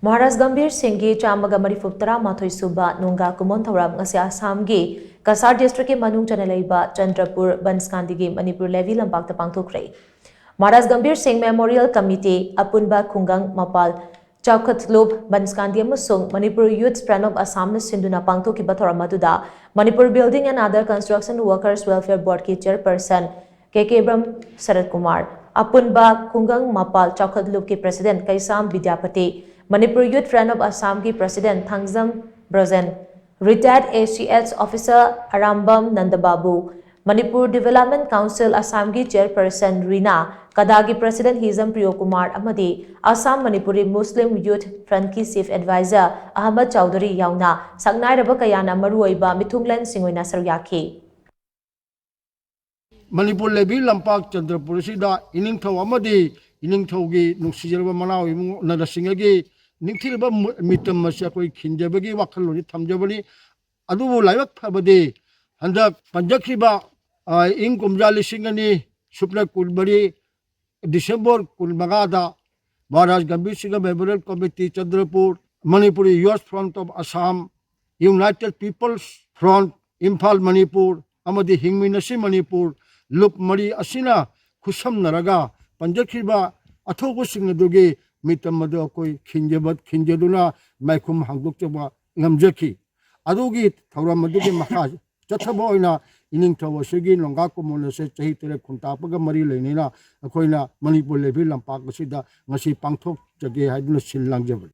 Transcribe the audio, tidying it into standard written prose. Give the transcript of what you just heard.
Maharaj Gambhir Singh ki Chamaga Manipur Levy Suba Nonga Kumon Thouram ngasi Assam ki Cachar District ki manung leiba Chandrapur Banshkandi ki Manipur Levy Lampak ta Pangthokhre. Maharaj Gambhir Singh Memorial Committee Apunba Khungang Mapal Chowkhatlub Banshkandi amasung Manipur Youth Plan of Assam na sinduna Pangthokhre Thouram aduda Manipur Building and Other Construction Workers Welfare Board ki Chairperson K.K. Sarat Kumar, Apunba Khungang Mapal Chowkhatlub ki President Kaisam Vidyapati, Manipur Youth Friend of Assam ki President Thangzam Brazen, Retired ACS Officer Arambam Nandababu, Manipur Development Council Assam ki Chairperson Rina, Kadagi President Hizam Priyokumar Amadi, Assam Manipuri Muslim Youth Front ki Chief Advisor Ahmad Chowdhury Yauna, Sangnai Raba Kayana Maruoiba Mithunglen Singoina Saryaki. Manipur Levy Lampak Chandrapur Sida Iningtho Amadi Iningthogi Nuksijaba Manao Nadasingagi Ninkilba Mitam Masakoi Kinjabagi Wakaloni Tamjabani Adu Layak Pabadi and the Panjakiba in Kumjali Singani Supla Kulbari December Kulmagada Maharaj Gambhir Singh Memorial Committee Chandrapur Manipuri Youth Front of Assam United People's Front Imphal Manipur Amadi Hingminasi Manipur Look Mari Asina Kusam Naraga Panjakriba Atoko Singadugi Mitamado Koi Kinjabat Kinjaduna Maikum Hangdukaba Namjaki Adugi Tauramadugi Mahaj Chataboina Iningtawa Sigi Nonga Kumon Chahitere Kuntapaga Mari Lenina Akoina Manipur Levy Lampak Sida Ngasi Pangthokhre Jage Haduna Silangjabat.